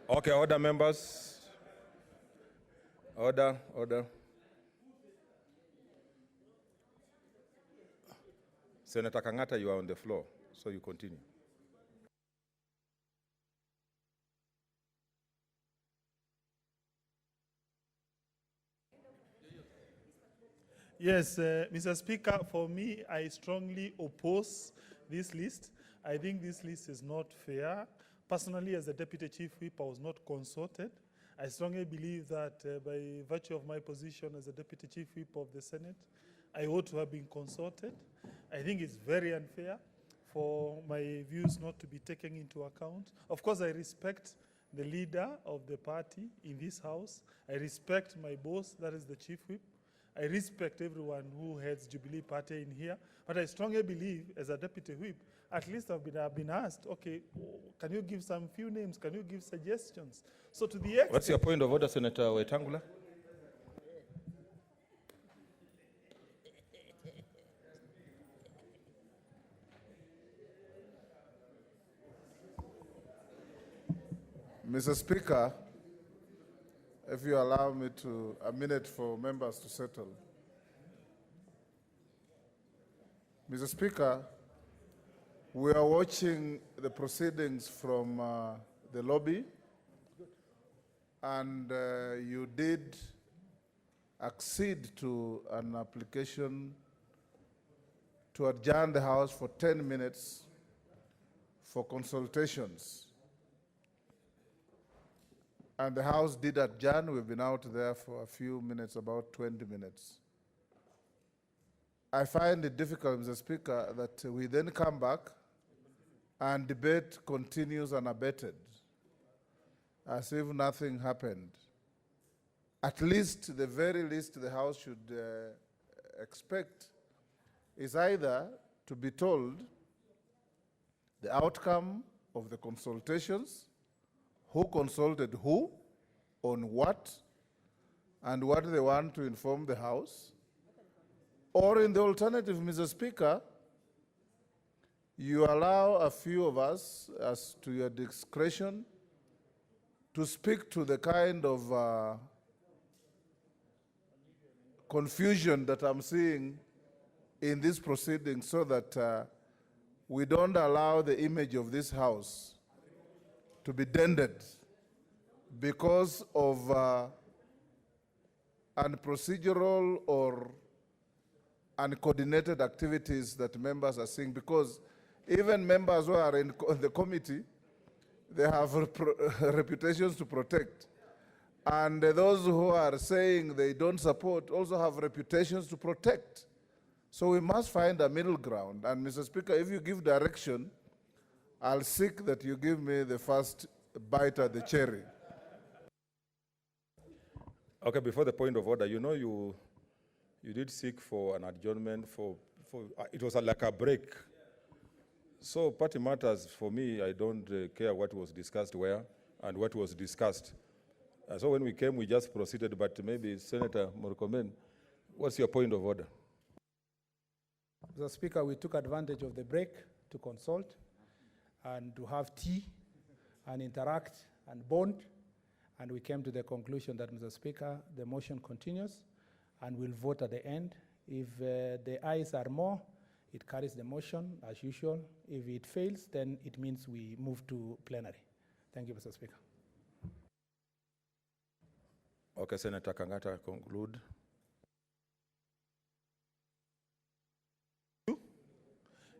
Okay, order, members. Order, order. Senator Kangata, you are on the floor, so you continue. Yes, Mr. Speaker, for me, I strongly oppose this list. I think this list is not fair. Personally, as the Deputy Chief Whip, I was not consulted. I strongly believe that by virtue of my position as the Deputy Chief Whip of the Senate, I ought to have been consulted. I think it's very unfair for my views not to be taken into account. Of course, I respect the leader of the party in this House. I respect my boss, that is the Chief Whip. I respect everyone who heads Jubilee Party in here, but I strongly believe, as a Deputy Whip, at least I've been asked, okay, can you give some few names? Can you give suggestions? So to the extent... What's your point of order, Senator Wetangula? Mr. Speaker, if you allow me a minute for members to settle. Mr. Speaker, we are watching the proceedings from the lobby, and you did accede to an application to adjourn the House for 10 minutes for consultations. And the House did adjourn. We've been out there for a few minutes, about 20 minutes. I find it difficult, Mr. Speaker, that we then come back and debate continues unabated, as if nothing happened. At least, the very least the House should expect is either to be told the outcome of the consultations, who consulted who, on what, and what they want to inform the House. Or in the alternative, Mr. Speaker, you allow a few of us, as to your discretion, to speak to the kind of confusion that I'm seeing in this proceeding, so that we don't allow the image of this House to be dented because of unprocedural or uncoordinated activities that members are seeing. Because even members who are in the committee, they have reputations to protect. And those who are saying they don't support also have reputations to protect. So we must find a middle ground. And Mr. Speaker, if you give direction, I'll seek that you give me the first bite at the cherry. Okay, before the point of order, you know you did seek for an adjournment for it was like a break. So party matters, for me, I don't care what was discussed where and what was discussed. So when we came, we just proceeded, but maybe Senator Murkomen, what's your point of order? Mr. Speaker, we took advantage of the break to consult and to have tea and interact and bond, and we came to the conclusion that, Mr. Speaker, the motion continues and we'll vote at the end. If the ayes are more, it carries the motion as usual. If it fails, then it means we move to plenary. Thank you, Mr. Speaker. Okay, Senator Kangata, conclude.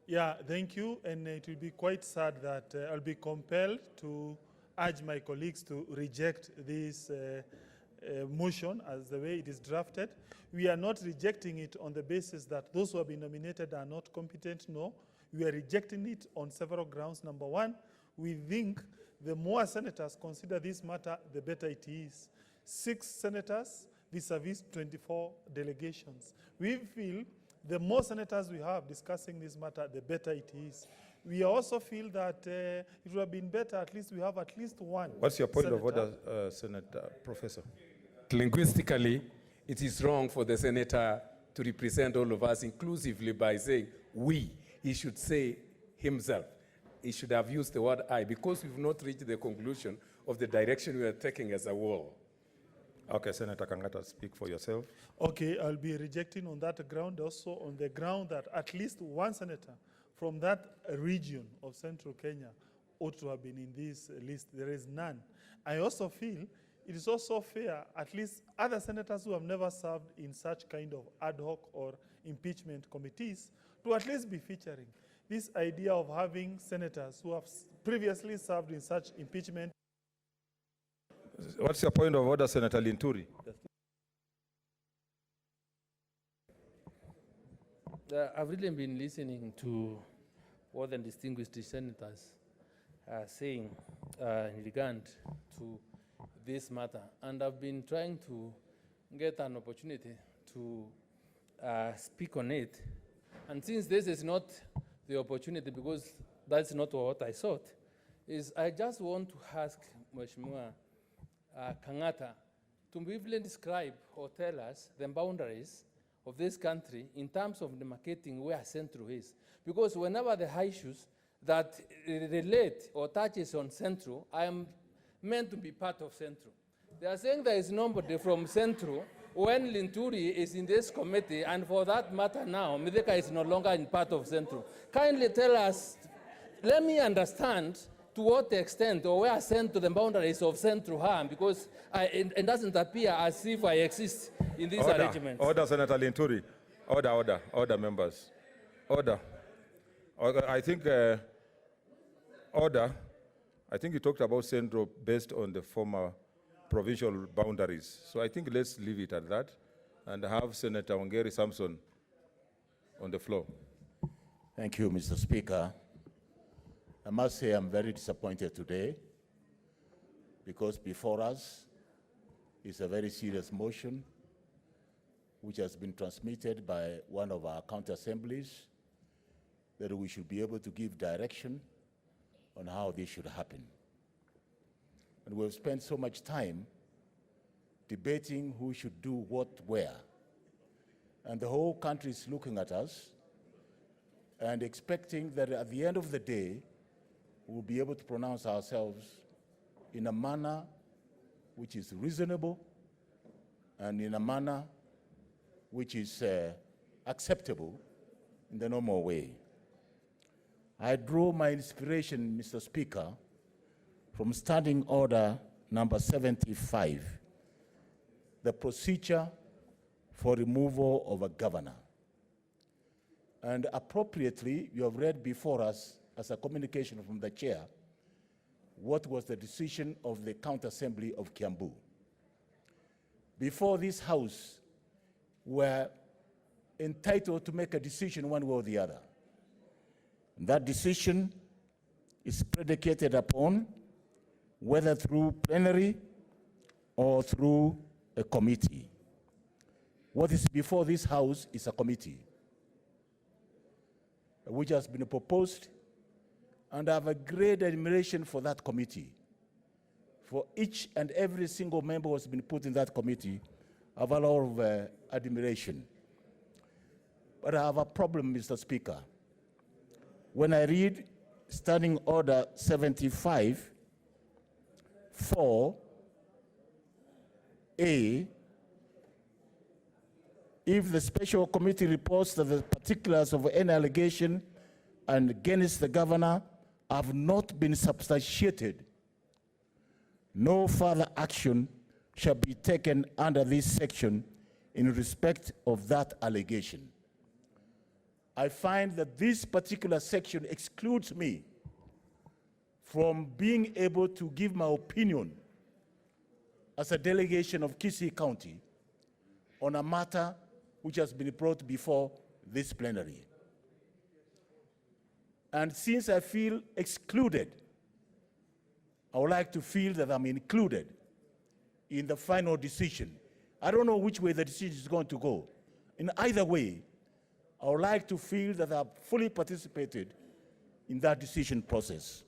Yeah, thank you. And it will be quite sad that I'll be compelled to urge my colleagues to reject this motion as the way it is drafted. We are not rejecting it on the basis that those who have been nominated are not competent. No, we are rejecting it on several grounds. Number one, we think the more senators consider this matter, the better it is. 6 senators vis-a-vis 24 delegations. We feel the more senators we have discussing this matter, the better it is. We also feel that it would have been better at least we have at least one. What's your point of order, Senator Professor? Linguistically, it is wrong for the senator to represent all of us inclusively by saying we. He should say himself. He should have used the word I, because we've not reached the conclusion of the direction we are taking as a war. Okay, Senator Kangata, speak for yourself. Okay, I'll be rejecting on that ground, also on the ground that at least one senator from that region of central Kenya ought to have been in this list. There is none. I also feel it is also fair, at least other senators who have never served in such kind of ad hoc or impeachment committees, to at least be featuring. This idea of having senators who have previously served in such impeachment. What's your point of order, Senator Linturi? I've really been listening to what the distinguished senators are saying in regard to this matter, and I've been trying to get an opportunity to speak on it. And since this is not the opportunity, because that's not what I sought, is I just want to ask Mheshimiwa Kangata to briefly describe or tell us the boundaries of this country in terms of demarcating where Centro is. Because whenever the issues that relate or touches on Centro, I am meant to be part of Centro. They are saying there is nobody from Centro when Linturi is in this committee, and for that matter now, Mithika is no longer in part of Centro. Kindly tell us, let me understand to what extent or where Centro, the boundaries of Centro are, because it doesn't appear as if I exist in these arrangements. Order, Senator Linturi. Order, members. Order. I think, I think you talked about Centro based on the former provincial boundaries. So I think let's leave it at that and have Senator Wangeri Samson on the floor. Thank you, Mr. Speaker. I must say I'm very disappointed today because before us is a very serious motion which has been transmitted by one of our county assemblies that we should be able to give direction on how this should happen. And we've spent so much time debating who should do what where. And the whole country is looking at us and expecting that at the end of the day, we'll be able to pronounce ourselves in a manner which is reasonable and in a manner which is acceptable in the normal way. I draw my inspiration, Mr. Speaker, from Standing Order number 75, the procedure for removal of a governor. And appropriately, you have read before us as a communication from the chair what was the decision of the County Assembly of Kiambu. Before this House were entitled to make a decision one way or the other. And that decision is predicated upon whether through plenary or through a committee. What is before this House is a committee which has been proposed, and I have a great admiration for that committee. For each and every single member who has been put in that committee, I have a lot of admiration. But I have a problem, Mr. Speaker. When I read Standing Order 75, 4A, if the special committee reports that the particulars of any allegation and against the governor have not been substantiated, no further action shall be taken under this section in respect of that allegation. I find that this particular section excludes me from being able to give my opinion as a delegation of Kisii County on a matter which has been brought before this plenary. And since I feel excluded, I would like to feel that I'm included in the final decision. I don't know which way the decision is going to go. In either way, I would like to feel that I've fully participated in that decision process.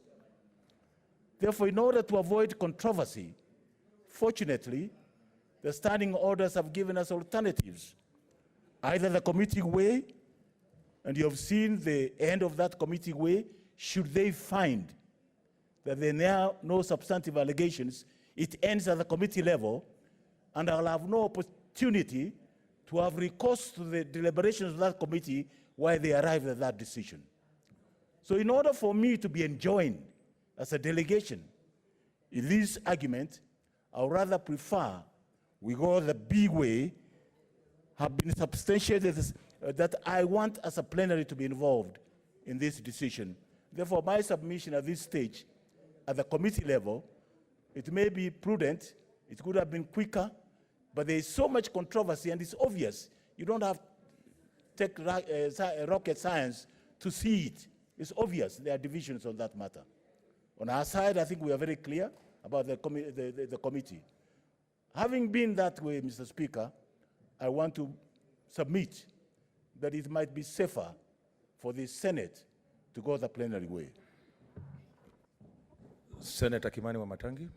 Therefore, in order to avoid controversy, fortunately, the standing orders have given us alternatives. Either the committee way, and you have seen the end of that committee way, should they find that there are no substantive allegations, it ends at the committee level, and I'll have no opportunity to have recourse to the deliberations of that committee while they arrive at that decision. So in order for me to be enjoined as a delegation in this argument, I would rather prefer we go the big way, have been substantiated that I want as a plenary to be involved in this decision. Therefore, my submission at this stage, at the committee level, it may be prudent, it could have been quicker, but there is so much controversy and it's obvious. You don't have to take rocket science to see it. It's obvious there are divisions on that matter. On our side, I think we are very clear about the committee. Having been that way, Mr. Speaker, I want to submit that it might be safer for the Senate to go the plenary way. Senator Kimani Wamatangi.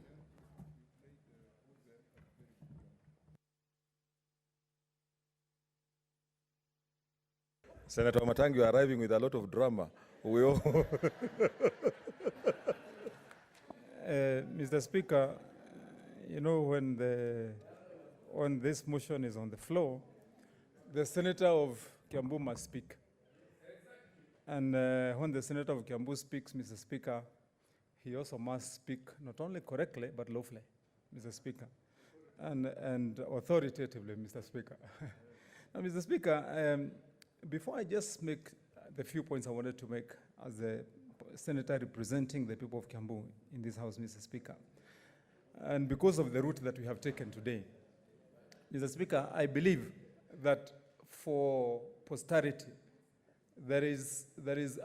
Senator Wamatangi, you are arriving with a lot of drama. We all Mr. Speaker, you know, when this motion is on the floor, the Senator of Kiambu must speak. And when the Senator of Kiambu speaks, Mr. Speaker, he also must speak not only correctly, but lawfully, Mr. Speaker, and authoritatively, Mr. Speaker. Now, Mr. Speaker, before I just make the few points I wanted to make as a senator representing the people of Kiambu in this House, Mr. Speaker, and because of the route that we have taken today, Mr. Speaker, I believe that for posterity, there is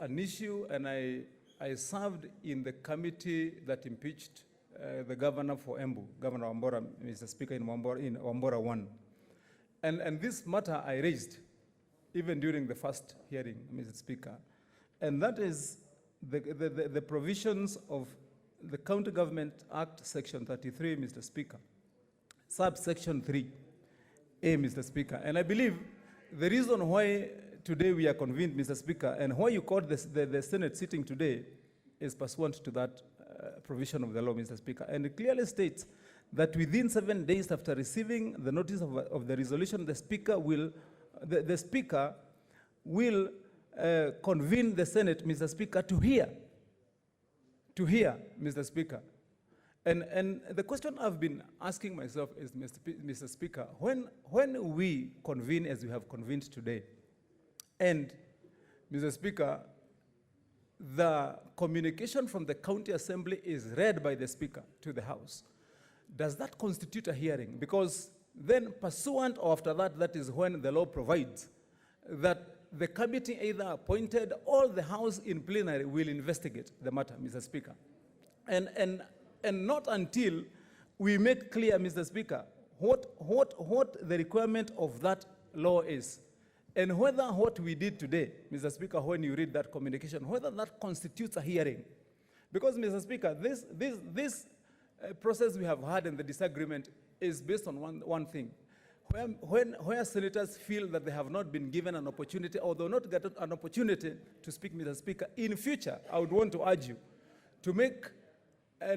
an issue, and I served in the committee that impeached the governor for Embu, Governor Wambora, Mr. Speaker, in Wambora 1. And this matter I raised even during the first hearing, Mr. Speaker, and that is the provisions of the County Government Act, Section 33, Mr. Speaker, subsection 3A, Mr. Speaker. And I believe the reason why today we are convened, Mr. Speaker, and why you called the Senate sitting today is pursuant to that provision of the law, Mr. Speaker. And it clearly states that within 7 days after receiving the notice of the resolution, the Speaker will convene the Senate, Mr. Speaker, to hear, Mr. Speaker. And the question I've been asking myself is, Mr. Speaker, when we convene as we have convened today, and, Mr. Speaker, the communication from the County Assembly is read by the Speaker to the House, does that constitute a hearing? Because then pursuant or after that, that is when the law provides that the committee either appointed or the House in plenary will investigate the matter, Mr. Speaker. And not until we make clear, Mr. Speaker, what the requirement of that law is, and whether what we did today, Mr. Speaker, when you read that communication, whether that constitutes a hearing. Because, Mr. Speaker, this process we have had in the disagreement is based on one thing. Where senators feel that they have not been given an opportunity, or they not get an opportunity to speak, Mr. Speaker, in future, I would want to urge you to make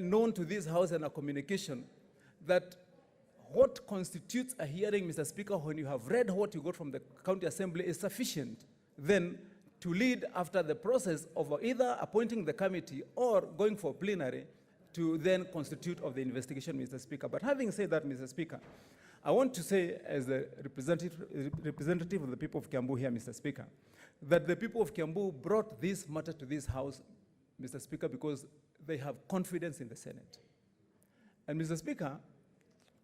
known to this House and a communication that what constitutes a hearing, Mr. Speaker, when you have read what you got from the County Assembly is sufficient then to lead after the process of either appointing the committee or going for plenary to then constitute of the investigation, Mr. Speaker. But having said that, Mr. Speaker, I want to say, as the representative of the people of Kiambu here, Mr. Speaker, that the people of Kiambu brought this matter to this House, Mr. Speaker, because they have confidence in the Senate. And, Mr. Speaker,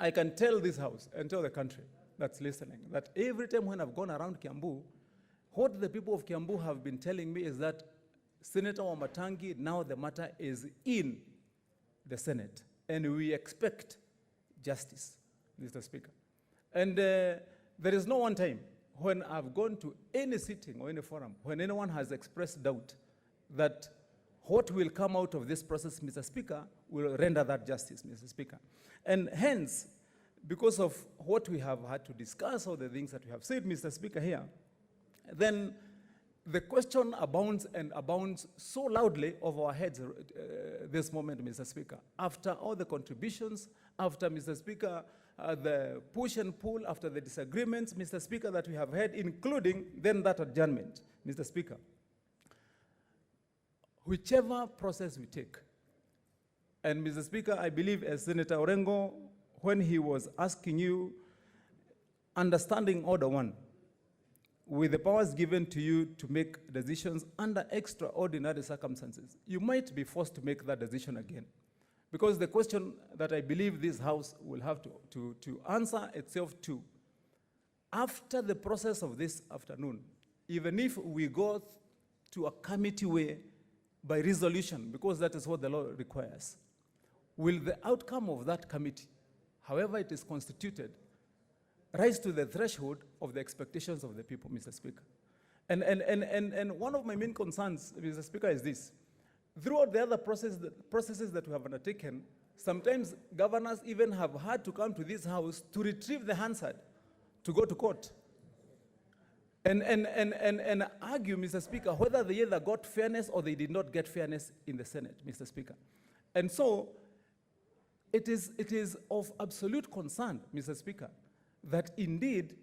I can tell this House and tell the country that's listening that every time when I've gone around Kiambu, what the people of Kiambu have been telling me is that Senator Wamatangi, now the matter is in the Senate, and we expect justice, Mr. Speaker. And there is no one time when I've gone to any sitting or any forum when anyone has expressed doubt that what will come out of this process, Mr. Speaker, will render that justice, Mr. Speaker. And hence, because of what we have had to discuss, all the things that we have said, Mr. Speaker, here, then the question abounds and abounds so loudly over our heads this moment, Mr. Speaker. After all the contributions, after, Mr. Speaker, the push and pull, after the disagreements, Mr. Speaker, that we have had, including then that adjournment, Mr. Speaker, whichever process we take, and Mr. Speaker, I believe as Senator Orengo, when he was asking you, understanding Order 1, with the powers given to you to make decisions under extraordinary circumstances, you might be forced to make that decision again. Because the question that I believe this House will have to answer itself to, after the process of this afternoon, even if we go to a committee way by resolution, because that is what the law requires, will the outcome of that committee, however it is constituted, rise to the threshold of the expectations of the people, Mr. Speaker? And one of my main concerns, Mr. Speaker, is this. Throughout the other processes that we have undertaken, sometimes governors even have had to come to this House to retrieve the Hansard to go to court and argue, Mr. Speaker, whether they either got fairness or they did not get fairness in the Senate, Mr. Speaker. And so it is of absolute concern, Mr. Speaker, that indeed,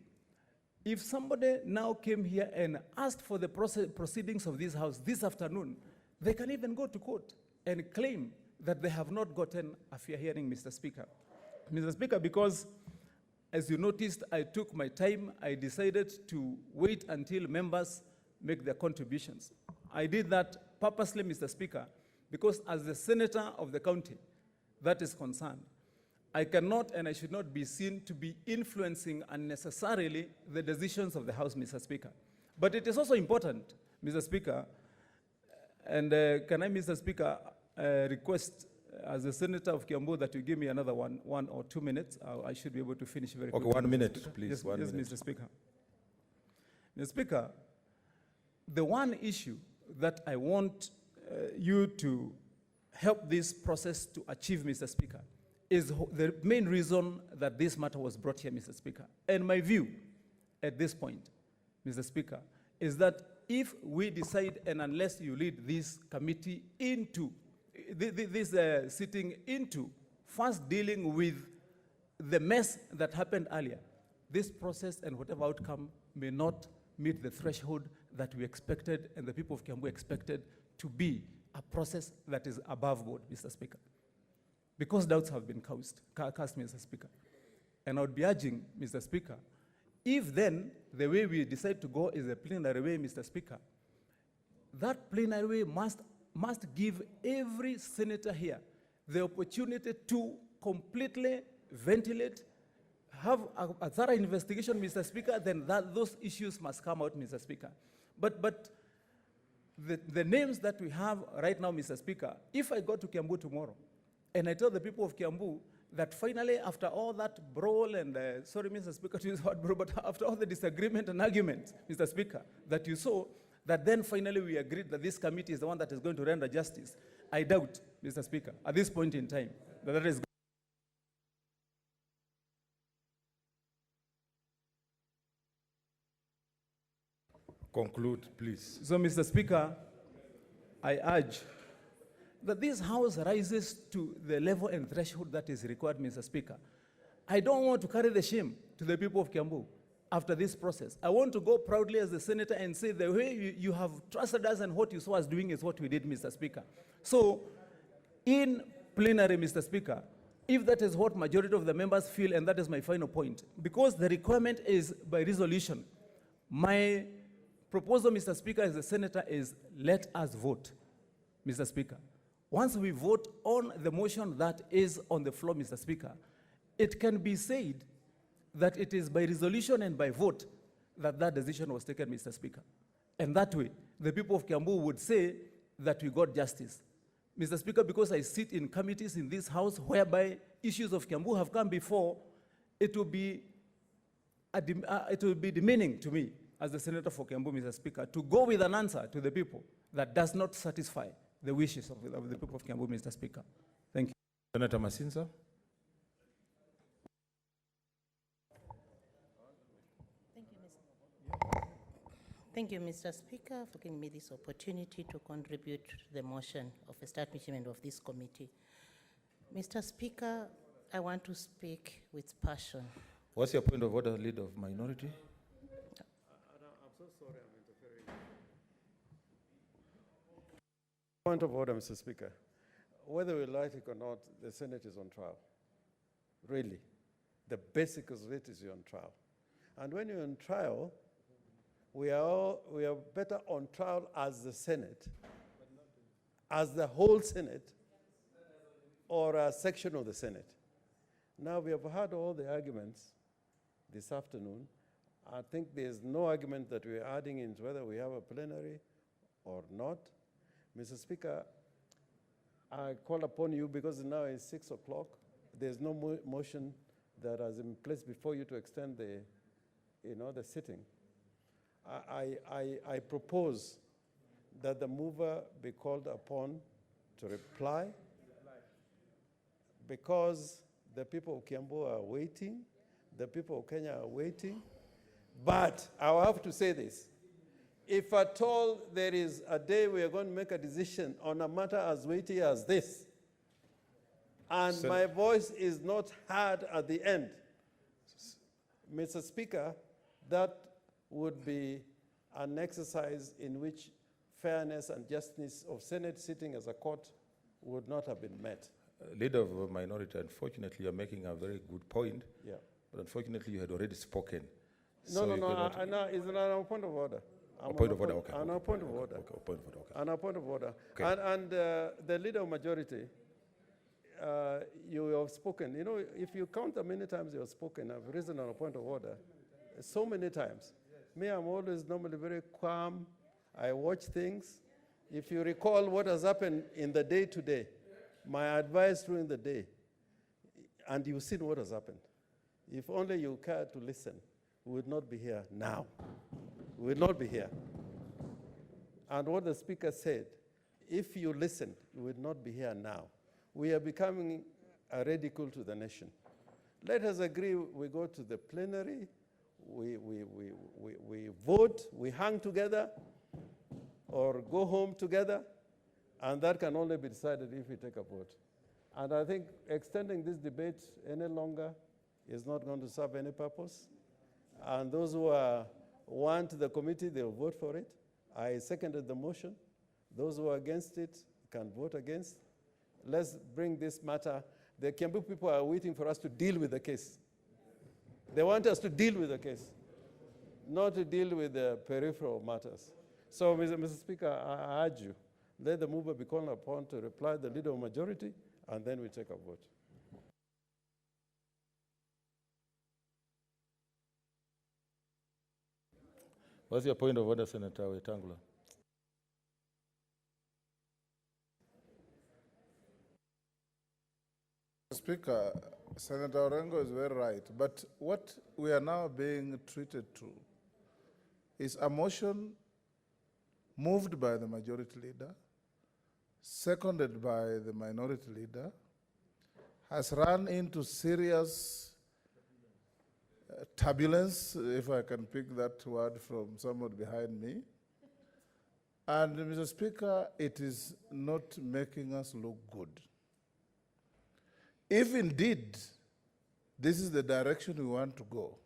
if somebody now came here and asked for the proceedings of this House this afternoon, they can even go to court and claim that they have not gotten a fair hearing, Mr. Speaker. Mr. Speaker, because as you noticed, I took my time. I decided to wait until members make their contributions. I did that purposely, Mr. Speaker, because as the senator of the county that is concerned, I cannot and I should not be seen to be influencing unnecessarily the decisions of the House, Mr. Speaker. But it is also important, Mr. Speaker, and can I, Mr. Speaker, request as a senator of Kiambu that you give me another one or 2 minutes. I should be able to finish very quickly. Okay, 1 minute, Speaker. please. Yes, 1 yes, minute. Mr. Speaker. Mr. Speaker, the one issue that I want you to help this process to achieve, Mr. Speaker, is the main reason that this matter was brought here, Mr. Speaker. And my view at this point, Mr. Speaker, is that if we decide, and unless you lead this committee into, sitting into, first dealing with the mess that happened earlier, this process and whatever outcome may not meet the threshold that we expected and the people of Kiambu expected to be a process that is above board, Mr. Speaker. Because doubts have been cast, Mr. Speaker. And I would be urging, Mr. Speaker, if then the way we decide to go is a plenary way, Mr. Speaker, that plenary way must give every senator here the opportunity to completely ventilate, have a thorough investigation, Mr. Speaker, then those issues must come out, Mr. Speaker. But the names that we have right now, Mr. Speaker, if I go to Kiambu tomorrow, and I tell the people of Kiambu that finally, after all that brawl and, sorry, Mr. Speaker, to use the word brawl, but after all the disagreement and argument, Mr. Speaker, that you saw, that then finally we agreed that this committee is the one that is going to render justice. I doubt, Mr. Speaker, at this point in time, that is. Conclude, please. So, Mr. Speaker, I urge that this House rises to the level and threshold that is required, Mr. Speaker. I don't want to carry the shame to the people of Kiambu after this process. I want to go proudly as the senator and say the way you have trusted us and what you saw us doing is what we did, Mr. Speaker. So, in plenary, Mr. Speaker, if that is what majority of the members feel, and that is my final point, because the requirement is by resolution, my proposal, Mr. Speaker, as the senator is let us vote, Mr. Speaker. Once we vote on the motion that is on the floor, Mr. Speaker, it can be said that it is by resolution and by vote that that decision was taken, Mr. Speaker. And that way, the people of Kiambu would say that we got justice. Mr. Speaker, because I sit in committees in this House whereby issues of Kiambu have come before, it will be demeaning to me as the senator for Kiambu, Mr. Speaker, to go with an answer to the people that does not satisfy the wishes of the people of Kiambu, Mr. Speaker. Thank you. Senator Masinza. Thank you, Mr. Thank you, Mr. Speaker, for giving me this opportunity to contribute to the motion of establishment of this committee. Mr. Speaker, I want to speak with passion. What's your point of order, Leader of Minority? I'm so sorry I'm interfering. Point of order, Mr. Speaker. Whether we like it or not, the Senate is on trial. Really. The basic of it is you're on trial. And when you're on trial, we are better on trial as the Senate, as the whole Senate, or a section of the Senate. Now we have had all the arguments this afternoon. I think there's no argument that we're adding into whether we have a plenary or not. Mr. Speaker, I call upon you because now it's 6 o'clock. There's no motion that has been placed before you to extend the sitting. I propose that the mover be called upon to reply because the people of Kiambu are waiting, the people of Kenya are waiting. But I have to say this. If at all there is a day we are going to make a decision on a matter as weighty as this, and my voice is not heard at the end, Mr. Speaker, that would be an exercise in which fairness and justice of Senate sitting as a court would not have been met. Leader of a Minority, unfortunately, you're making a very good point. Yeah. But unfortunately, you had already spoken. No, it's a point of order. A point of order, okay. On a point of order. Okay, point of order, okay. On a point of order. Okay. And the Leader of Majority, you have spoken. You know, if you count how many times you have spoken, I've risen on a point of order, so many times. Me, I'm always normally very calm. I watch things. If you recall what has happened in the day today, my advice during the day, and you've seen what has happened. If only you care to listen, we would not be here now. We would not be here. And what the Speaker said, if you listened, you would not be here now. We are becoming a ridicule to the nation. Let us agree we go to the plenary, we vote, we hang together, or go home together, and that can only be decided if we take a vote. And I think extending this debate any longer is not going to serve any purpose. And those who want the committee, they'll vote for it. I seconded the motion. Those who are against it can vote against. Let's bring this matter. The Kiambu people are waiting for us to deal with the case. They want us to deal with the case, not to deal with the peripheral matters. So, Mr. Speaker, I urge you, let the mover be called upon to reply the Leader of Majority, and then we take a vote. What's your point of order, Senator Wetangula? Speaker, Senator Orengo is very right, but what we are now being treated to is a motion moved by the majority leader, seconded by the minority leader, has run into serious turbulence, if I can pick that word from someone behind me. And Mr. Speaker, it is not making us look good. If indeed this is the direction we want to go,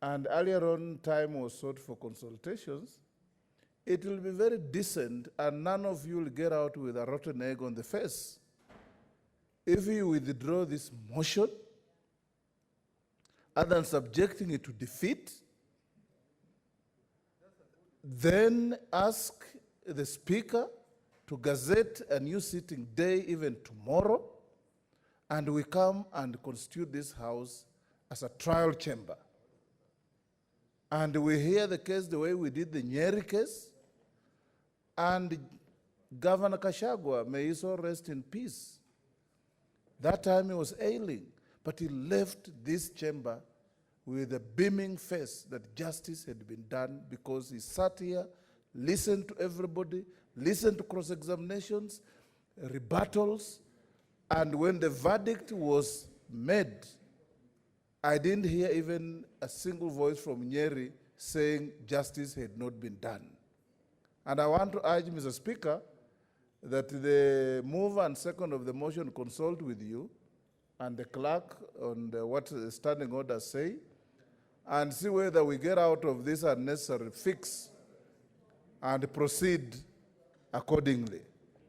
and earlier on time was sought for consultations, it will be very decent and none of you will get out with a rotten egg on the face. If you withdraw this motion, other than subjecting it to defeat, then ask the Speaker to gazette a new sitting day, even tomorrow, and we come and constitute this House as a trial chamber. And we hear the case the way we did the Nyeri case, and Governor Kashagwa, may his soul rest in peace. That time he was ailing, but he left this chamber with a beaming face that justice had been done because he sat here, listened to everybody, listened to cross-examinations, rebuttals, and when the verdict was made, I didn't hear even a single voice from Nyeri saying justice had not been done. And I want to urge, Mr. Speaker, that the mover and second of the motion consult with you and the clerk on what the standing orders say, and see whether we get out of this unnecessary fix and proceed accordingly.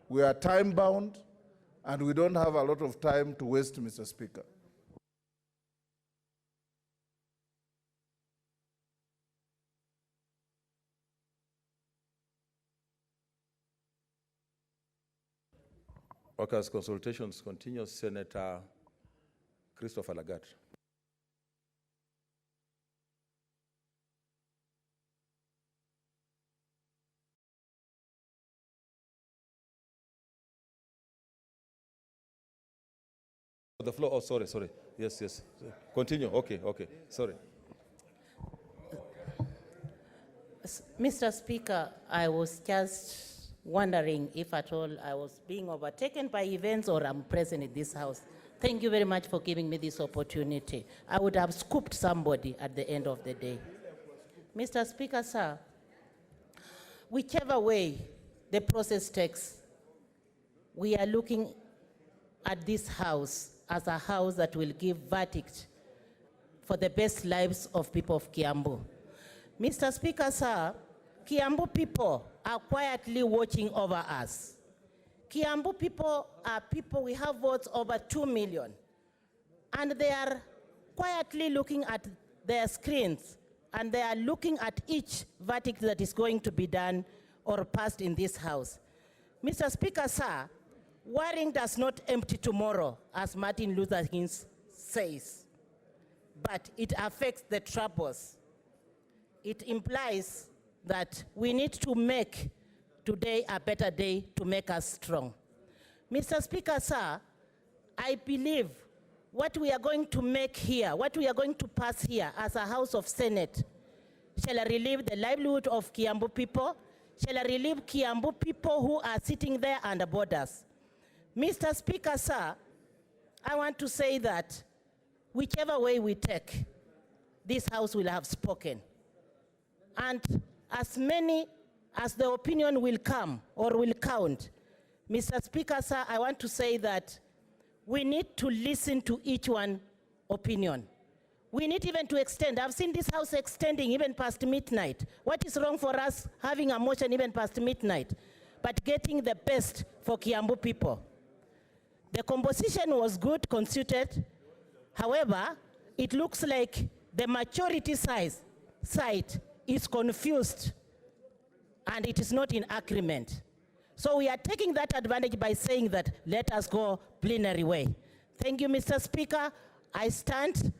We are time-bound, and we don't have a lot of time to waste, Mr. Speaker. Okay, as consultations continue, Senator Christopher Lagat. The floor, oh, sorry. Yes. Continue, okay, sorry. Mr. Speaker, I was just wondering if at all I was being overtaken by events or I'm present in this house. Thank you very much for giving me this opportunity. I would have scooped somebody at the end of the day. Mr. Speaker, sir, whichever way the process takes, we are looking at this house as a house that will give verdict for the best lives of people of Kiambu. Mr. Speaker, sir, Kiambu people are quietly watching over us. Kiambu people are people, we have votes over 2 million, and they are quietly looking at their screens, and they are looking at each verdict that is going to be done or passed in this house. Mr. Speaker, sir, worrying does not empty tomorrow, as Martin Luther King says, but it affects the troubles. It implies that we need to make today a better day to make us strong. Mr. Speaker, sir, I believe what we are going to make here, what we are going to pass here as a House of Senate, shall relieve the livelihood of Kiambu people, shall relieve Kiambu people who are sitting there under borders. Mr. Speaker, sir, I want to say that whichever way we take, this House will have spoken. And as many as the opinion will come or will count, Mr. Speaker, sir, I want to say that we need to listen to each one opinion. We need even to extend. I've seen this House extending even past midnight. What is wrong for us having a motion even past midnight, but getting the best for Kiambu people? The composition was good, consulted. However, it looks like the majority side is confused and it is not in agreement. So we are taking that advantage by saying that let us go plenary way. Thank you, Mr. Speaker. I stand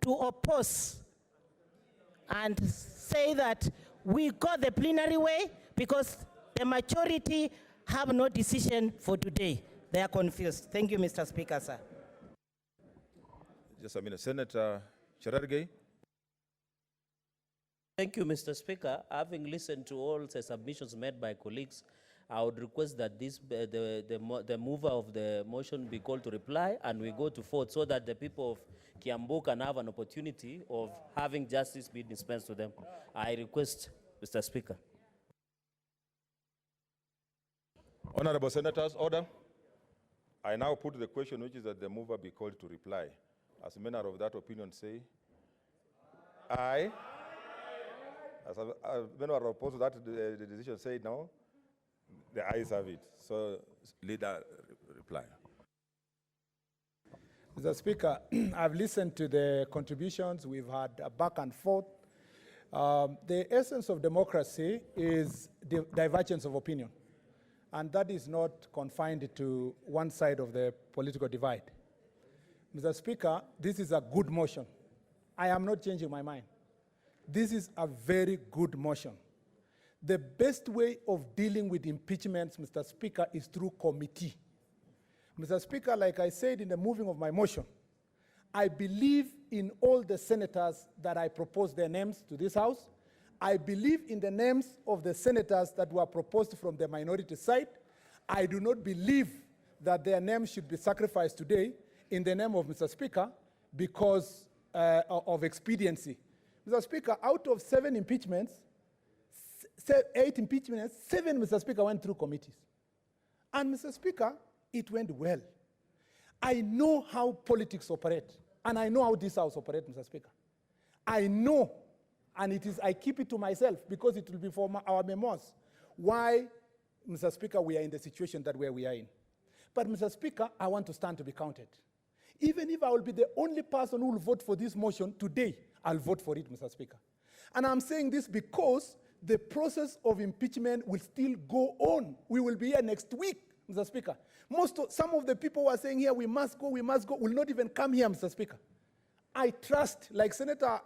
to oppose and say that we go the plenary way because the majority have no decision for today. They are confused. Thank you, Mr. Speaker, sir. Just a minute. Senator Cherargei. Thank you, Mr. Speaker. Having listened to all the submissions made by colleagues, I would request that this, the mover of the motion be called to reply and we go to vote so that the people of Kiambu can have an opportunity of having justice be dispensed to them. I request, Mr. Speaker. Honorable Senators, order. I now put the question, which is that the mover be called to reply. As many of that opinion say, aye. As many are opposed to that, the decision say no. The ayes have it. So, leader, reply. Mr. Speaker, I've listened to the contributions. We've had a back and forth. The essence of democracy is the divergence of opinion. And that is not confined to one side of the political divide. Mr. Speaker, this is a good motion. I am not changing my mind. This is a very good motion. The best way of dealing with impeachments, Mr. Speaker, is through committee. Mr. Speaker, like I said in the moving of my motion, I believe in all the senators that I proposed their names to this House. I believe in the names of the senators that were proposed from the minority side. I do not believe that their names should be sacrificed today in the name of Mr. Speaker because of expediency. Mr. Speaker, out of 7 impeachments, 8 impeachments, 7, Mr. Speaker, went through committees. And Mr. Speaker, it went well. I know how politics operate, and I know how this House operates, Mr. Speaker. I know, and I keep it to myself because it will be for our memoirs, why, Mr. Speaker, we are in the situation that we are in. But, Mr. Speaker, I want to stand to be counted. Even if I will be the only person who will vote for this motion today, I'll vote for it, Mr. Speaker. And I'm saying this because the process of impeachment will still go on. We will be here next week, Mr. Speaker. Some of the people who are saying here, we must go, will not even come here, Mr. Speaker. I trust, like Senator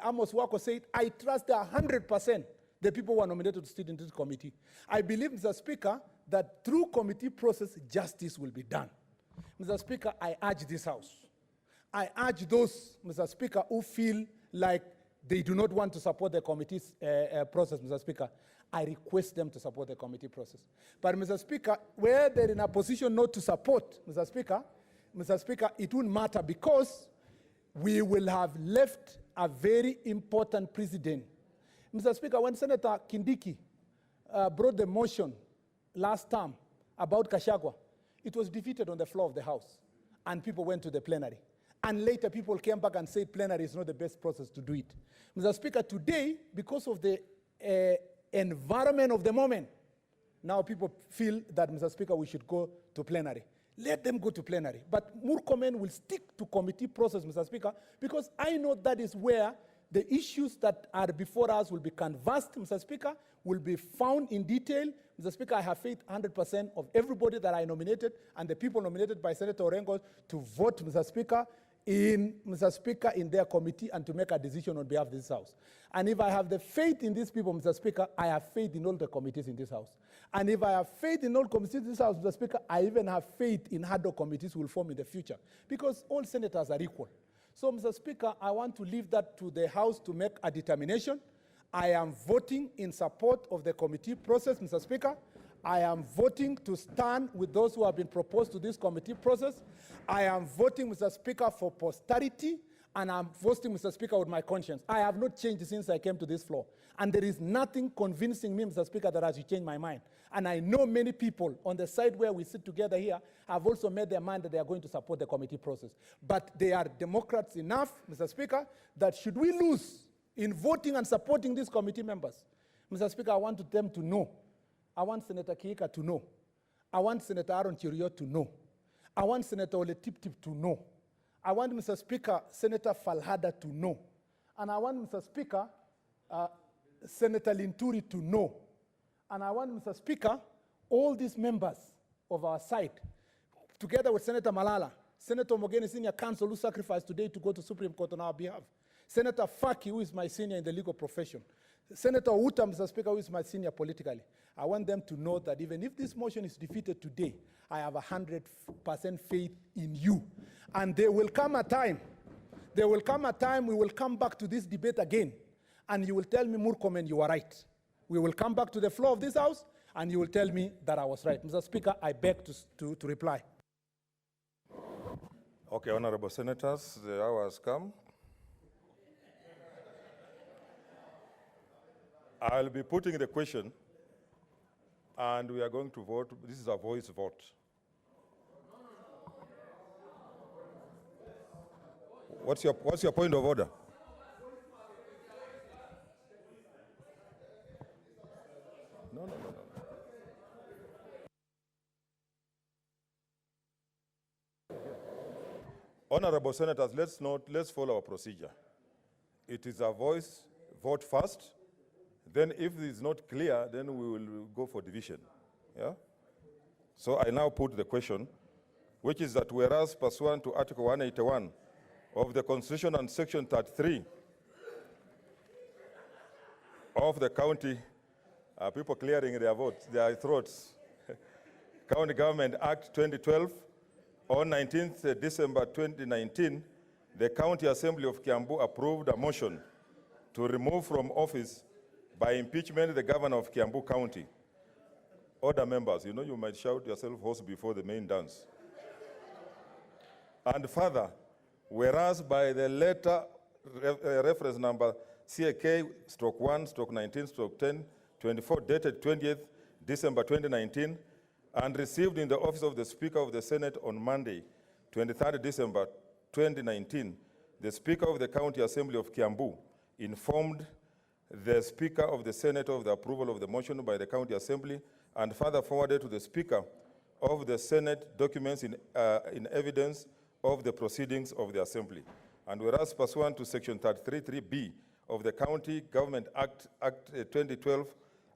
Amos Wako said, I trust 100% the people who are nominated to sit in this committee. I believe, Mr. Speaker, that through committee process, justice will be done. Mr. Speaker, I urge this House. I urge those, Mr. Speaker, who feel like they do not want to support the committee's process, Mr. Speaker. I request them to support the committee process. But, Mr. Speaker, where they're in a position not to support, Mr. Speaker, it won't matter because we will have left a very important precedent. Mr. Speaker, when Senator Kindiki brought the motion last term about Kashagwa, it was defeated on the floor of the House, and people went to the plenary. And later people came back and said plenary is not the best process to do it. Mr. Speaker, today, because of the environment of the moment, now people feel that, Mr. Speaker, we should go to plenary. Let them go to plenary. But Murkomen will stick to committee process, Mr. Speaker, because I know that is where the issues that are before us will be canvassed, Mr. Speaker, will be found in detail. Mr. Speaker, I have faith 100% of everybody that I nominated and the people nominated by Senator Orengo to vote, Mr. Speaker, in their committee and to make a decision on behalf of this House. And if I have the faith in these people, Mr. Speaker, I have faith in all the committees in this House. And if I have faith in all committees in this House, Mr. Speaker, I even have faith in how the committees will form in the future, because all senators are equal. So, Mr. Speaker, I want to leave that to the House to make a determination. I am voting in support of the committee process, Mr. Speaker. I am voting to stand with those who have been proposed to this committee process. I am voting, Mr. Speaker, for posterity, and I'm voting, Mr. Speaker, with my conscience. I have not changed since I came to this floor. And there is nothing convincing me, Mr. Speaker, that I should change my mind. And I know many people on the side where we sit together here have also made their mind that they are going to support the committee process. But they are Democrats enough, Mr. Speaker, that should we lose in voting and supporting these committee members, Mr. Speaker, I want them to know. I want Senator Kiika to know. I want Senator Aaron Cheruiyot to know. I want Senator Ole Tiptip to know. I want, Mr. Speaker, Senator Falhada to know. And I want, Mr. Speaker, Senator Linturi to know. And I want, Mr. Speaker, all these members of our side, together with Senator Malala, Senator Mogeni, senior counsel, who sacrificed today to go to Supreme Court on our behalf, Senator Faki, who is my senior in the legal profession, Senator Uta, Mr. Speaker, who is my senior politically. I want them to know that even if this motion is defeated today, I have 100% faith in you. And there will come a time we will come back to this debate again, and you will tell me, Murkomen, you are right. We will come back to the floor of this House, and you will tell me that I was right. Mr. Speaker, I beg to reply. Okay, honorable senators, the hour has come. I'll be putting the question, and we are going to vote. This is a voice vote. What's your point of order? No. Honorable senators, let's follow our procedure. It is a voice vote first. Then if it is not clear, then we will go for division. Yeah? So I now put the question, which is that whereas pursuant to Article 181 of the Constitution and Section 33 of the County, people clearing their throats, County Government Act 2012, on 19th December 2019, the County Assembly of Kiambu approved a motion to remove from office by impeachment the governor of Kiambu County. Order members, you might shout yourself hoarse before the main dance. And further, whereas by the letter reference number CAK/1/19/10/24, dated 20th December 2019, and received in the office of the Speaker of the Senate on Monday, 23rd December 2019, the Speaker of the County Assembly of Kiambu informed the Speaker of the Senate of the approval of the motion by the County Assembly, and further forwarded to the Speaker of the Senate documents in evidence of the proceedings of the Assembly. And whereas pursuant to Section 33(3)(b) of the County Government Act 2012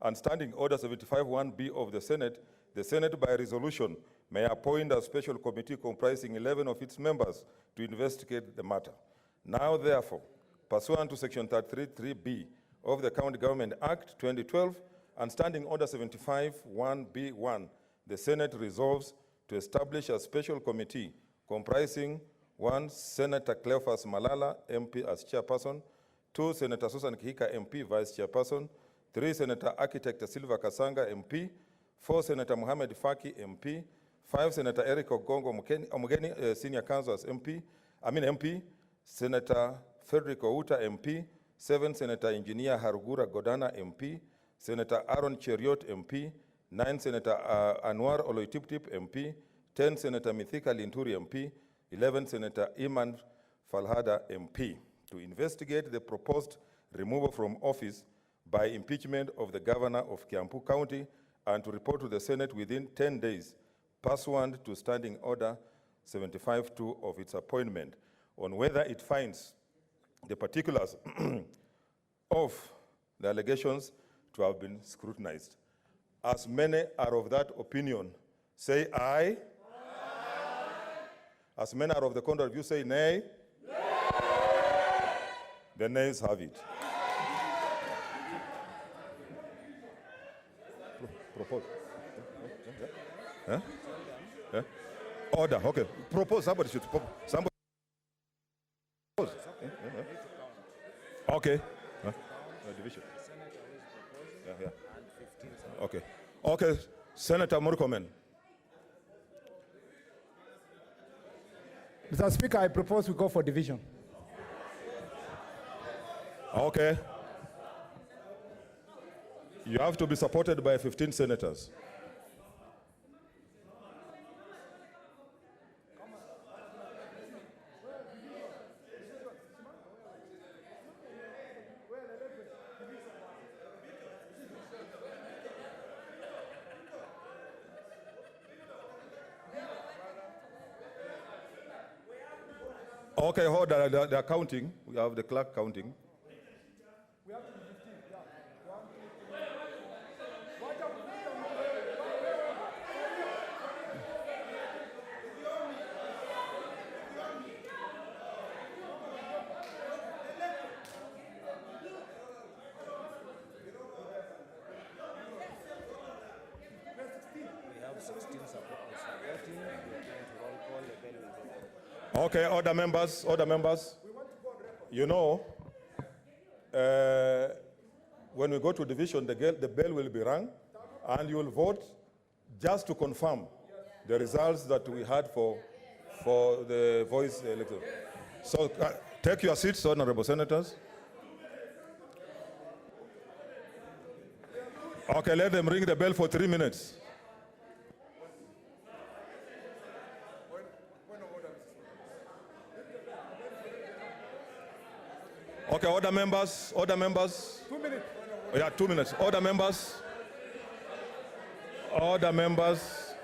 and Standing Order 75(1)(b) of the Senate by resolution may appoint a special committee comprising 11 of its members to investigate the matter. Now, therefore, pursuant to Section 33(3)(b) of the County Government Act 2012 and Standing Order 75(1)(b)(1), the Senate resolves to establish a special committee comprising 1, Senator Cleophas Malala, MP, as chairperson; 2, Senator Susan Kihika, MP, vice chairperson; 3, Senator Architect Silva Kasanga, MP; 4, Senator Mohamed Faki, MP; 5, Senator Eric Ogongo Omugeni, senior counsel as MP; Senator Frederick Outa, MP; 7, Senator Engineer Harugura Godana, MP; Senator Aaron Cheriot, MP; 9, Senator Anwar Oloitiptip, MP; 10, Senator Mithika Linturi, MP; 11, Senator Iman Falhada, MP, to investigate the proposed removal from office by impeachment of the governor of Kiambu County and to report to the Senate within 10 days, pursuant to Standing Order 75(2) of its appointment, on whether it finds the particulars of the allegations to have been scrutinized. As many are of that opinion, say aye. As many are of the contrary view, say nay. The nays have it. Propose. Huh? Huh? Order. Okay. Propose. Somebody should propose. Somebody. Okay. Huh? Division. Yeah. Okay. Okay. Senator Murkomen. Mr. Speaker, I propose we go for division. Okay. You have to be supported by 15 senators. Okay, hold on. They're counting. We have the clerk counting. We have to be 15. Yeah. 1, 2, 3. We have 16 supporters voting. We're trying to roll call. The bell will be over. Okay, other members. You know, when we go to division, the bell will be rung, and you will vote just to confirm the results that we had for the voice election. So take your seats, honorable senators. Okay, let them ring the bell for 3 minutes. Okay, order members. 2 minutes. Yeah, 2 minutes. Order members. Order members.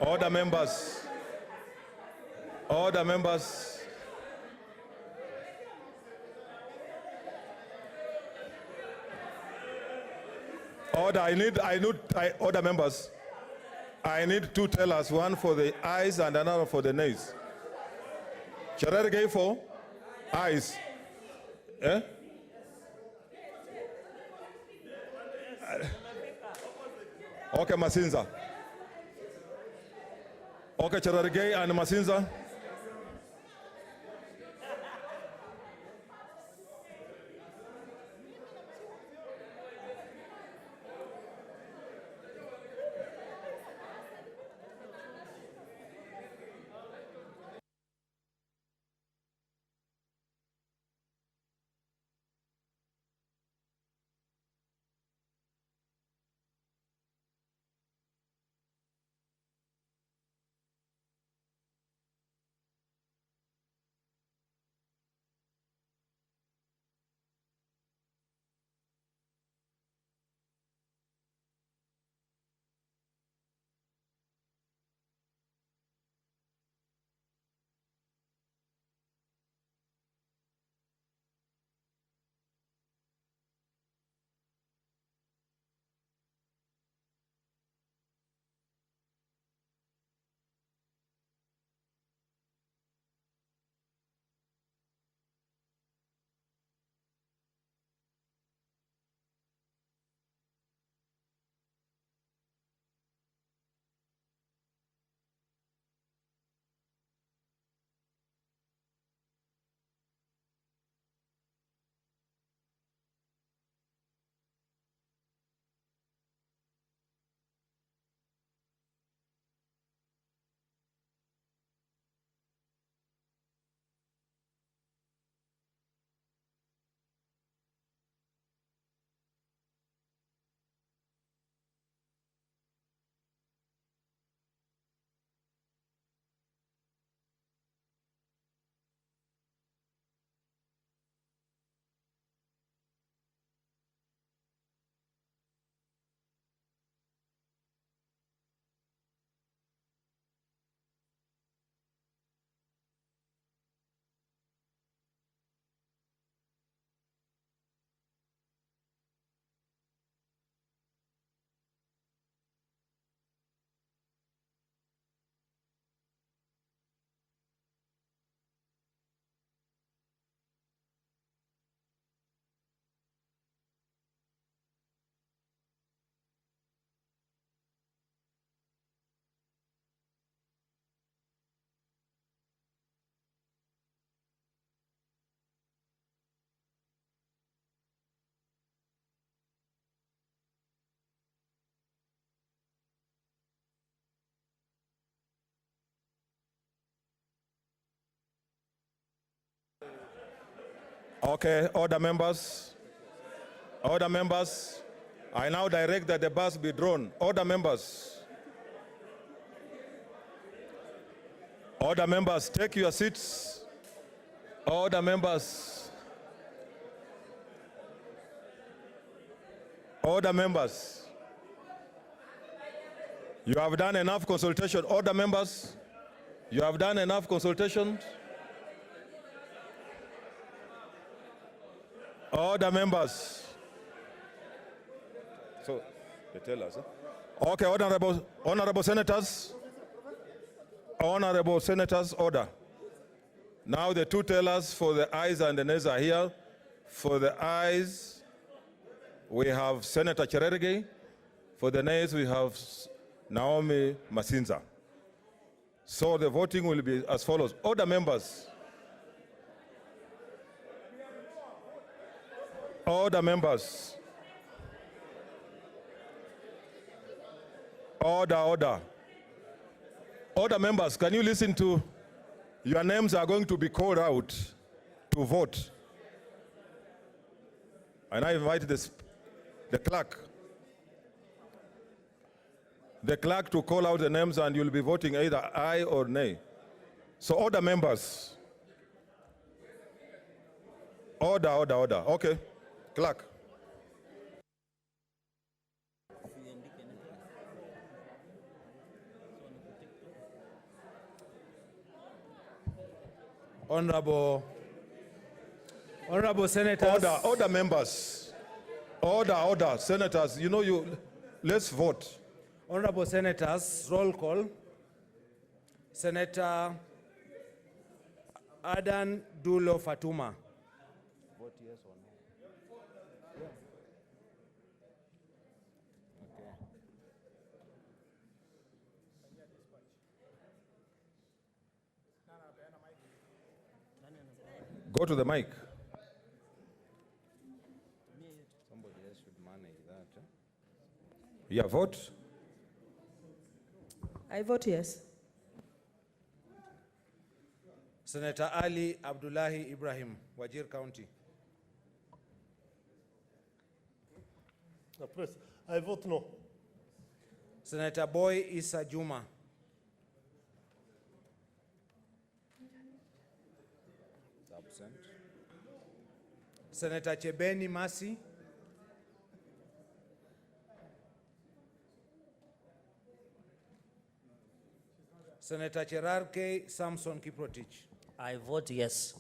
Order members. Order members. Order, order members. I need 2 tellers, one for the ayes and another for the nays. Cherargei for ayes. Eh? Okay, Masinza. Okay, Cherargei and Masinza. Okay, order members. Order members. I now direct that the bus be drawn. Order members. Order members, take your seats. Order members. Order members. You have done enough consultation. Order members. You have done enough consultation. Order members. So, they tell us. Okay, honorable senators. Honorable senators, order. Now the two tellers for the ayes and the nays are here. For the ayes, we have Senator Cherargei. For the nays, we have Naomi Masinza. So the voting will be as follows. Order members. Order members. Order, order. Order members, can you listen to, your names are going to be called out to vote. And I invite the clerk. The clerk to call out the names and you'll be voting either aye or nay. So order members. Order, order, order. Okay, clerk. Honorable senators. Order members. Order, senators. Let's vote. Honorable senators, roll call. Senator Adan Dulo Fatuma. Vote yes or no? Go to the mic. Somebody else should manage that. Yeah, vote. I vote yes. Senator Ali Abdullahi Ibrahim, Wajir County. I vote no. Senator Boy Issa Juma. Absent. Senator Chebeni Masi. Senator Cherargei Samson Kiprotich. I vote yes.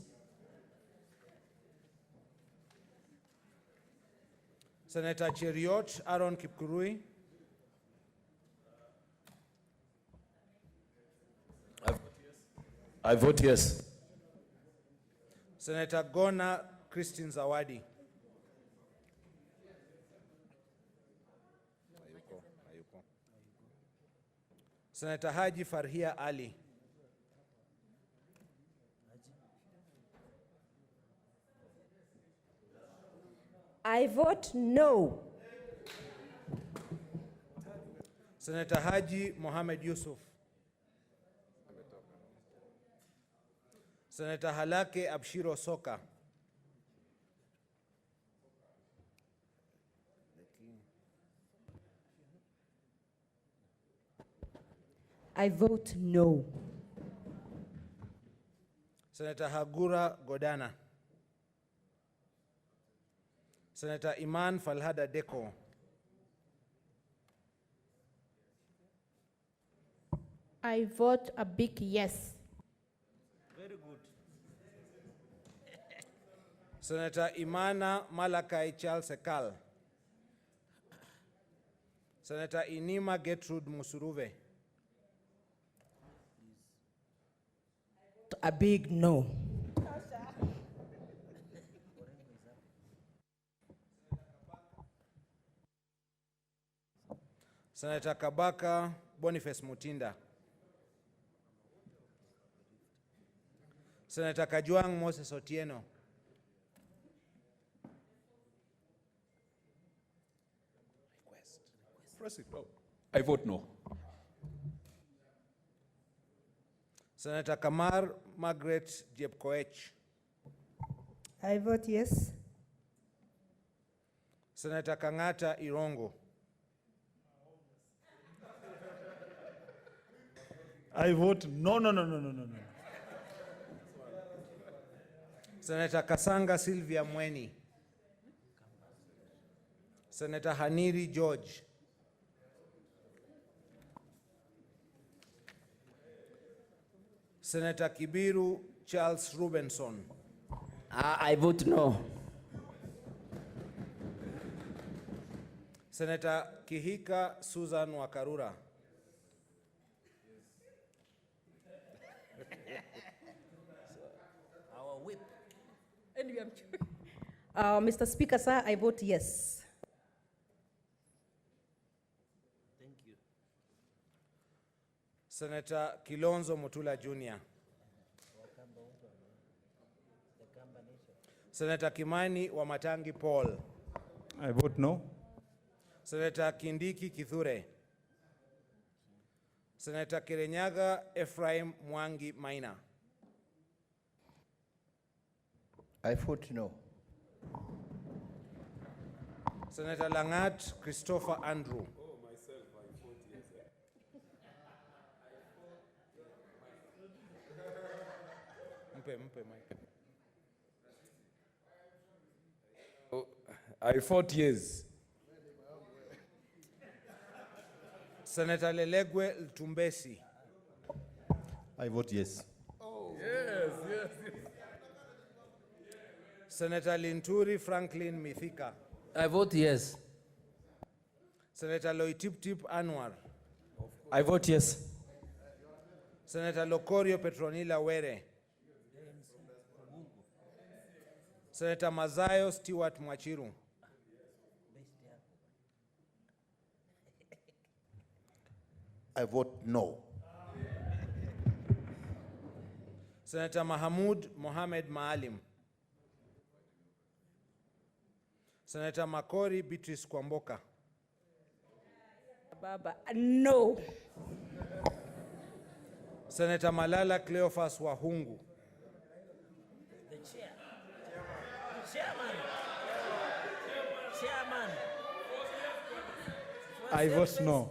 Senator Cheriot Aaron Kipkurui. I vote yes. Senator Gona Christine Zawadi. Ayuko. Senator Haji Farhia Ali. I vote no. Senator Haji Mohamed Yusuf. Senator Halake Abshiro Soka. I vote no. Senator Hagura Godana. Senator Iman Falhada Deko. I vote a big yes. Very good. Senator Imana Malakai Charles Ekal. Senator Inima Gertrude Musuruve. A big no. Senator Kabaka Boniface Mutinda. Senator Kajuang Moses Otieno. I vote no. Senator Kamar Margaret Jepkoech. I vote yes. Senator Kangata Irongo. I vote no, no, no, no, no, no, no. Senator Kasanga Sylvia Mweni. Senator Haniri George. Senator Kibiru Charles Rubenson. I vote no. Senator Kihika Susan Wakarura. Our whip. Mr. Speaker, sir, I vote yes. Thank you. Senator Kilonzo Mutula Jr. Senator Kimani Wamatangi Paul. I vote no. Senator Kindiki Kithure. Senator Kirenyaga Ephraim Mwangi Maina. I vote no. Senator Langat Christopher Andrew. Oh, myself, I vote yes. Mpe mic. Oh, I vote yes. Senator Lelegwe Ltumbesi. I vote yes. Oh, yes, yes, yes. Senator Linturi Franklin Mithika. I vote yes. Senator Loitiptip Anwar. I vote yes. Senator Lokorio Petronila Were. Senator Mazayo Stewart Mwachiru. I vote no. Senator Mahamud Mohamed Maalim. Senator Makori Beatrice Kwamboka. Baba, no. Senator Malala Cleophas Wahungu. The chair. Chairman. Chairman. I vote no.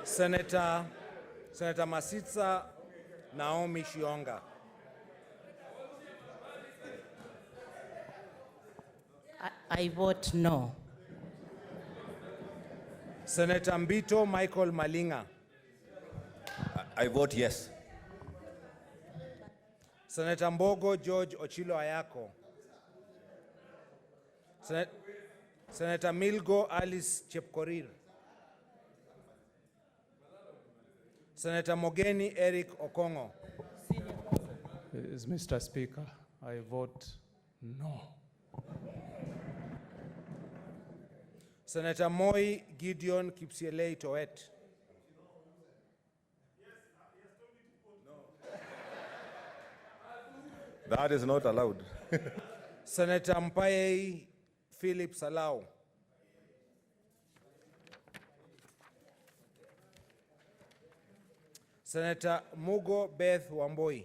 Senator Masitsa Naomi Shionga. I vote no. Senator Mbito Michael Malinga. I vote yes. Senator Mbogo George Ochilo Ayako. Senator Milgo Alice Chepkorir. Senator Mogeni Eric Okongo. Mr. Speaker, I vote no. Senator Moi Gideon Kipsielei Toet. That is not allowed. Senator Mpaye Philip Salau. Senator Mugo Beth Wamboi.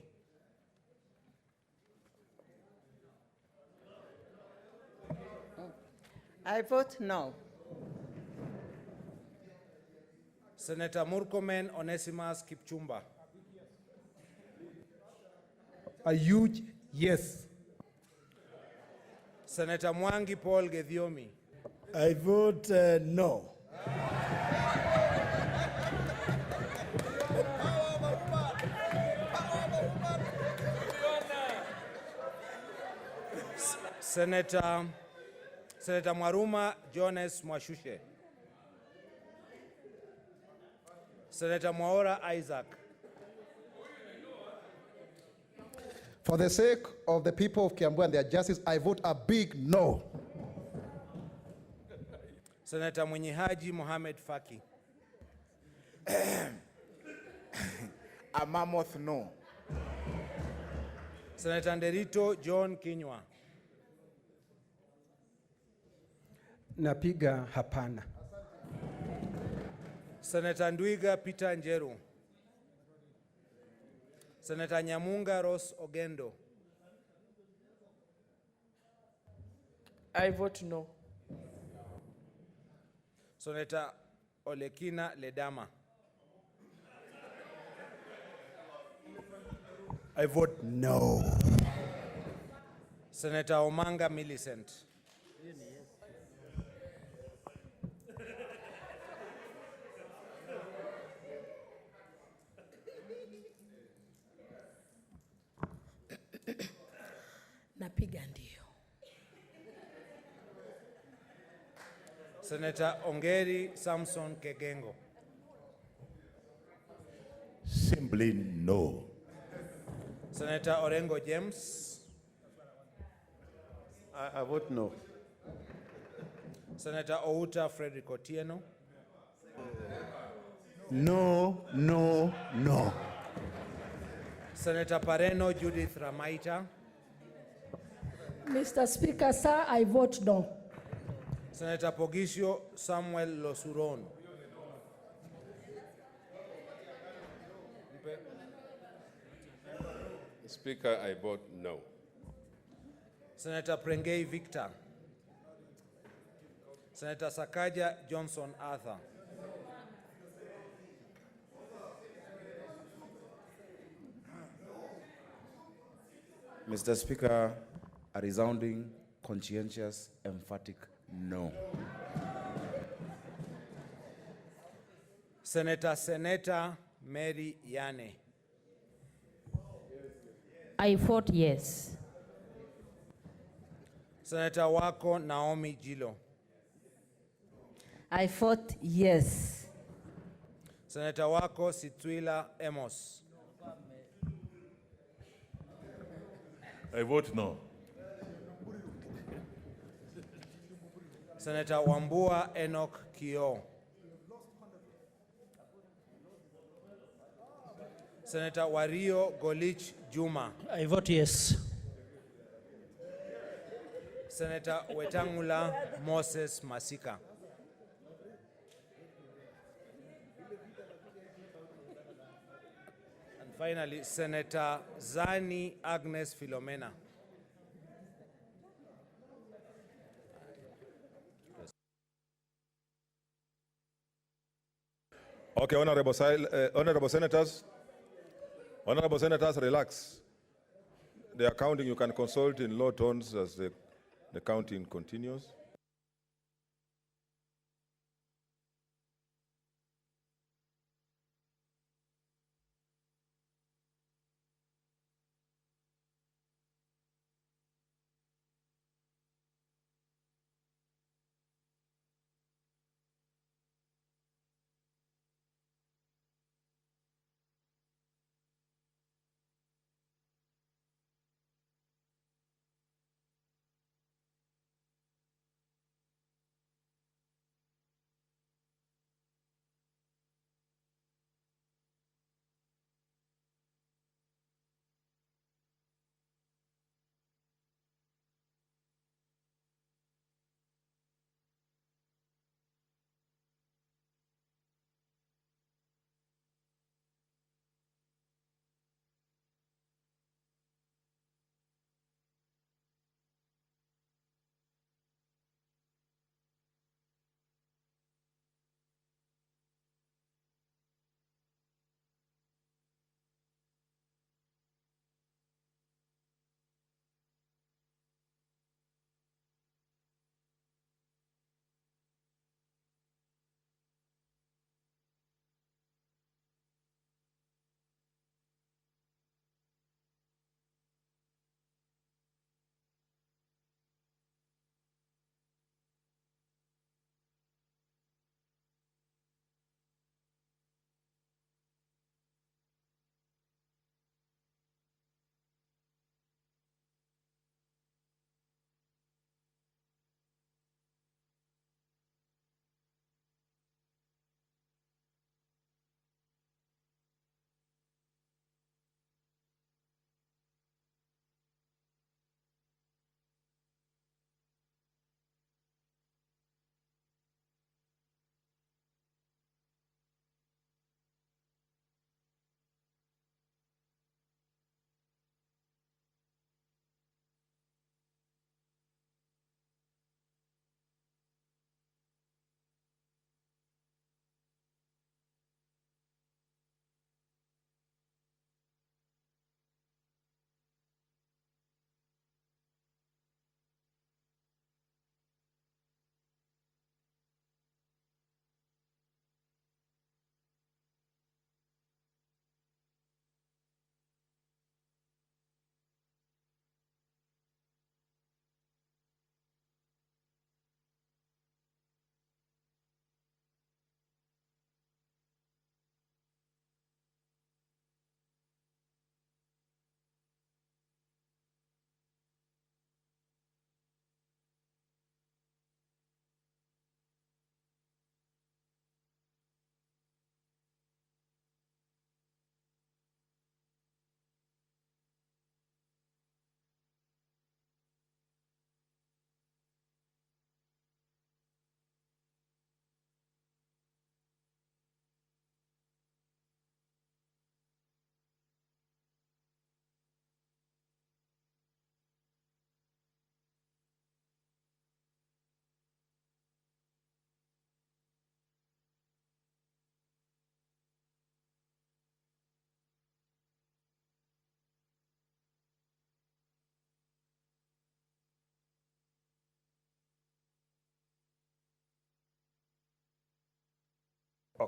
I vote no. Senator Murkomen Onesimus Kipchumba. A huge yes. Senator Mwangi Paul Gedhiomi. I vote no. Senator Mwaruma Jones Mwashushe. Senator Mwaora Isaac. For the sake of the people of Kiambu and their justice, I vote a big no. Senator Mwenyihaji Mohamed Faki. A mammoth no. Senator Nderito John Kinywa. Napiga hapana. Senator Ndwiga Peter Njeru. Senator Nyamunga Ross Ogendo. I vote no. Senator Olekina Ledama. I vote no. Senator Omanga Millicent. Napiga ndio. Senator Ongeri Samson Kegengo. Simply no. Senator Orengo James. I vote no. Senator Outa Frederick Otieno. No, no, no. Senator Pareno Judith Ramaita. Mr. Speaker, sir, I vote no. Senator Pogisio Samuel Losuron. Speaker, I vote no. Senator Prengei Victor. Senator Sakaja Johnson Arthur. Mr. Speaker, a resounding, conscientious, emphatic no. Senator Mary Yane. I vote yes. Senator Wako Naomi Jilo. I vote yes. Senator Wako Situila Emos. I vote no. Senator Wambua Enoch Kio. Senator Wario Golich Juma. I vote yes. Senator Wetangula Moses Masika. And finally, Senator Zani Agnes Philomena. Okay, honorable senators, relax. They are counting. You can consult in low tones as the counting continues.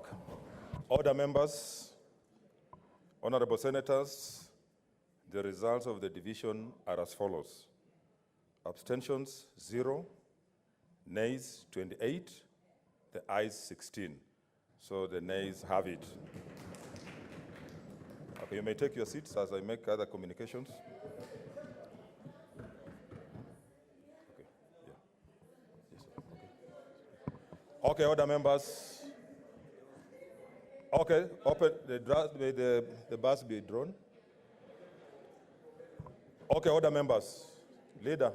Okay. Order, members. Honorable senators, the results of the division are as follows. Abstentions, 0. Nays, 28. The ayes, 16. So the nays have it. Okay, you may take your seats as I make other communications. Okay, yeah. Yes, okay. Okay, order, members. Okay, open the bus be drawn. Okay, order, members. Leader.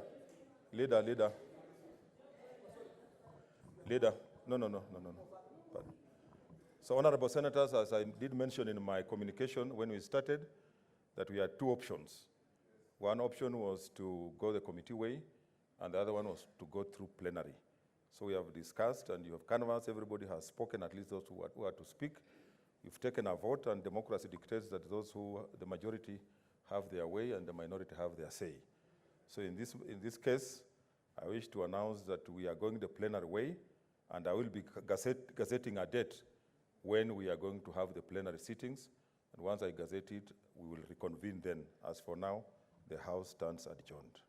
No. Pardon. So, honorable senators, as I did mention in my communication when we started, that we had two options. One option was to go the committee way, and the other one was to go through plenary. So we have discussed, and you have canvassed, everybody has spoken, at least those who are to speak. We've taken a vote, and democracy dictates that those who, the majority, have their way, and the minority have their say. So in this case, I wish to announce that we are going the plenary way, and I will be gazetting a date when we are going to have the plenary sittings. And once I gazette it, we will reconvene then. As for now, the House stands adjourned.